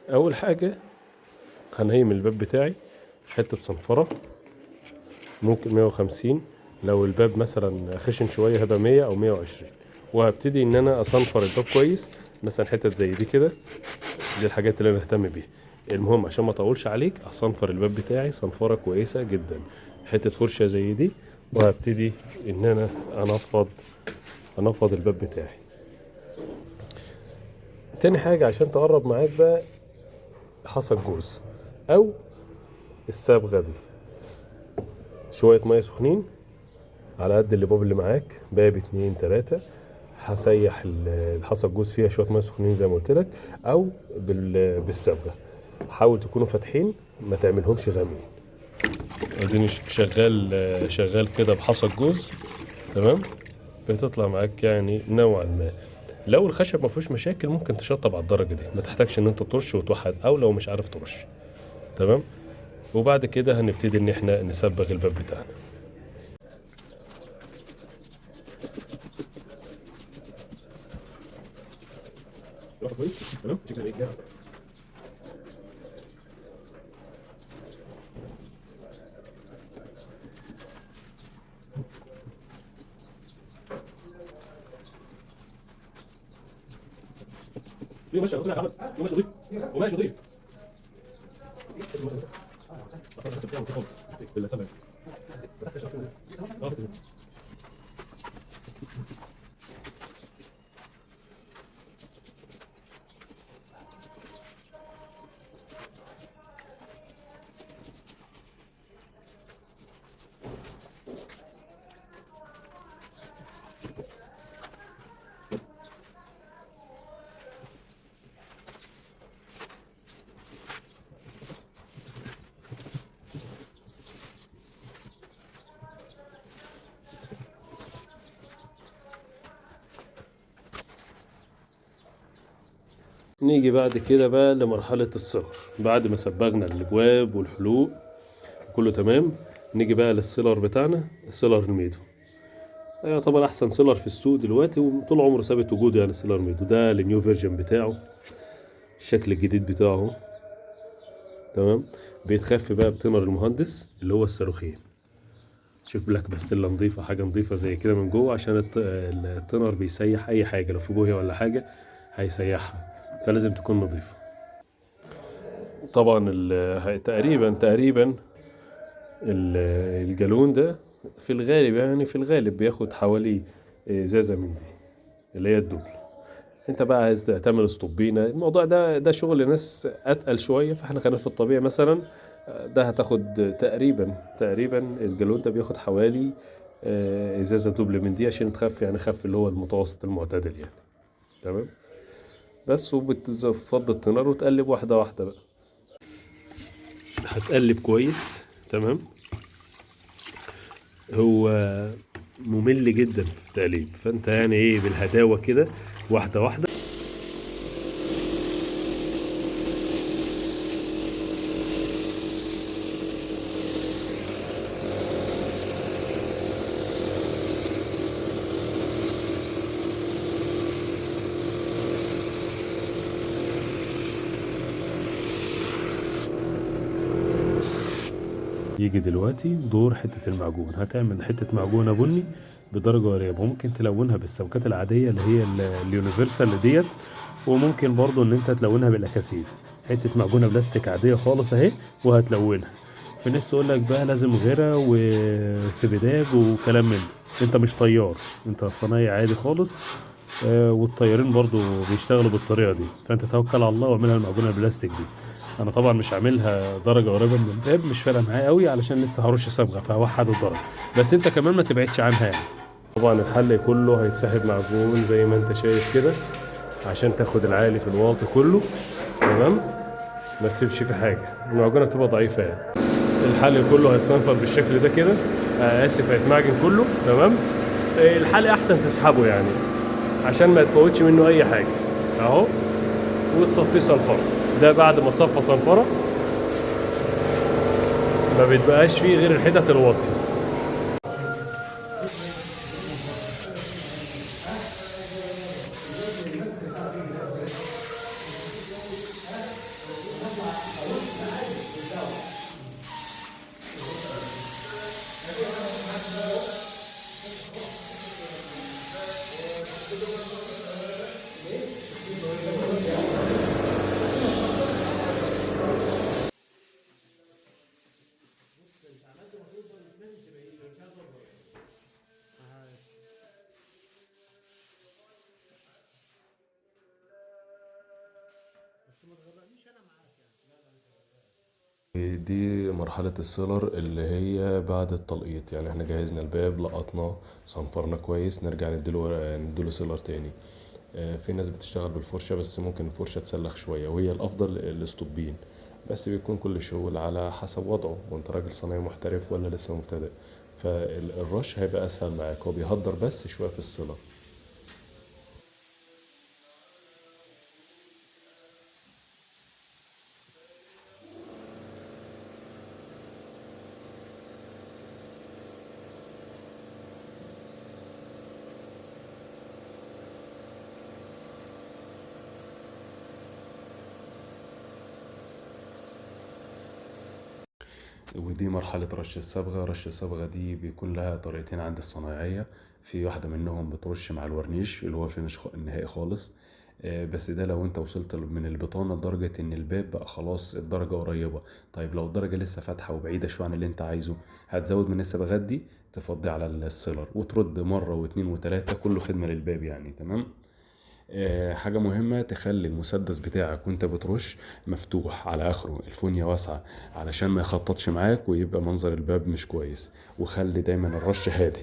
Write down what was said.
اول حاجه هنهيم الباب بتاعي حته صنفره، ممكن 150. لو الباب مثلا خشن شويه هيبقى 100 او 120. وهبتدي ان انا اصنفر الباب كويس، مثلا حتت زي دي كده. دي الحاجات اللي انا بهتم بيها. المهم عشان ما اطولش عليك اصنفر الباب بتاعي صنفره كويسه جدا، حته فرشه زي دي. وهبتدي ان انا انفض الباب بتاعي. تاني حاجه عشان تقرب معاك بقى حصى الجوز او الصبغه دي. شويه ميه سخنين على قد الباب اللي معاك، باب 2 3. هسيح الحصى الجوز فيها شويه ميه سخنين زي ما قلت لك، او بالصبغه. حاول تكونوا فاتحين، ما تعملهمش غامقين. اديني شغال كده بحصى الجوز. تمام. بتطلع معاك يعني نوعا ما. لو الخشب ما فيهوش مشاكل ممكن تشطب على الدرجه دي، ما تحتاجش ان انت ترش وتوحد، او لو مش عارف ترش. تمام. وبعد كده هنبتدي ان احنا نصبغ الباب بتاعنا. كويس. تمام. شكرا ليك. ماشي يا احمد، ماشي نضيف، وماشي نضيف. نيجي بعد كده بقى لمرحلة الصلر. بعد ما صبغنا الابواب والحلوق كله تمام، نيجي بقى للسيلر بتاعنا، السيلر الميدو. يعتبر احسن سيلر في السوق دلوقتي، وطول عمره ثابت وجوده يعني. السيلر ميدو ده النيو فيرجن بتاعه، الشكل الجديد بتاعه. تمام. بيتخفي بقى بتنر المهندس اللي هو الصاروخين. شوف لك باستيلا نظيفة، حاجة نظيفة زي كده من جوه، عشان التنر بيسيح أي حاجة، لو في بوهية ولا حاجة هيسيحها، فلازم تكون نظيفة. طبعا تقريبا الجالون ده في الغالب، يعني في الغالب بياخد حوالي ازازة من دي اللي هي الدبل. انت بقى عايز تعمل اسطوبينة، الموضوع ده شغل ناس اتقل شوية، فاحنا خلينا في الطبيعي مثلا. ده هتاخد تقريبا الجالون ده بياخد حوالي ازازة دبل من دي، عشان تخفي يعني خف اللي هو المتوسط المعتدل يعني. تمام. بس وبتفضي التنار وتقلب واحدة واحدة بقى. هتقلب كويس. تمام. هو ممل جدا في التقليب، فانت يعني ايه بالهداوة كده، واحدة واحدة. يجي دلوقتي دور حتة المعجون. هتعمل حتة معجونة بني بدرجة قريبة، وممكن تلونها بالسمكات العادية اللي هي اليونيفرسال ديت، وممكن برضو ان انت تلونها بالاكاسيد. حتة معجونة بلاستيك عادية خالص اهي، وهتلونها. في ناس تقول لك بقى لازم غيرة وسبيداج وكلام من ده. انت مش طيار، انت صنايعي عادي خالص. والطيارين برضو بيشتغلوا بالطريقة دي، فانت توكل على الله واعملها المعجونة البلاستيك دي. انا طبعا مش عاملها درجه قريبه من الباب، مش فارقه معايا قوي، علشان لسه هرش صبغه فهوحد الدرجه. بس انت كمان ما تبعدش عنها يعني. طبعا الحل كله هيتسحب معجون زي ما انت شايف كده، عشان تاخد العالي في الواطي كله. تمام. ما تسيبش في حاجه، المعجونه بتبقى ضعيفه يعني. الحل كله هيتصنفر بالشكل ده كده. اسف، هيتمعجن كله. تمام. الحل احسن تسحبه يعني، عشان ما تفوتش منه اي حاجه. اهو. وتصفيه صنفره. ده بعد ما تصفى صنفره ما بيتبقاش فيه غير الحتت الواطيه. دي مرحلة السيلر اللي هي بعد التلقيط، يعني احنا جهزنا الباب، لقطناه، صنفرنا كويس، نرجع نديله سيلر تاني. في ناس بتشتغل بالفرشة، بس ممكن الفرشة تسلخ شوية، وهي الأفضل الاسطوبين. بس بيكون كل شغل على حسب وضعه، وانت راجل صنايعي محترف ولا لسه مبتدئ. فالرش هيبقى أسهل معاك، هو بيهدر بس شوية في السيلر. ودي مرحلة رش الصبغة. رش الصبغة دي بيكون لها طريقتين عند الصنايعية. في واحدة منهم بترش مع الورنيش اللي هو الفينش النهائي خالص. بس ده لو انت وصلت من البطانة لدرجة ان الباب بقى خلاص الدرجة قريبة. طيب لو الدرجة لسه فاتحة وبعيدة شوية عن اللي انت عايزه، هتزود من الصبغات دي، تفضي على السيلر وترد مرة واتنين وتلاتة، كله خدمة للباب يعني. تمام. حاجة مهمة، تخلي المسدس بتاعك وانت بترش مفتوح على اخره، الفونيا واسعة، علشان ما يخططش معاك ويبقى منظر الباب مش كويس. وخلي دايما الرش هادي.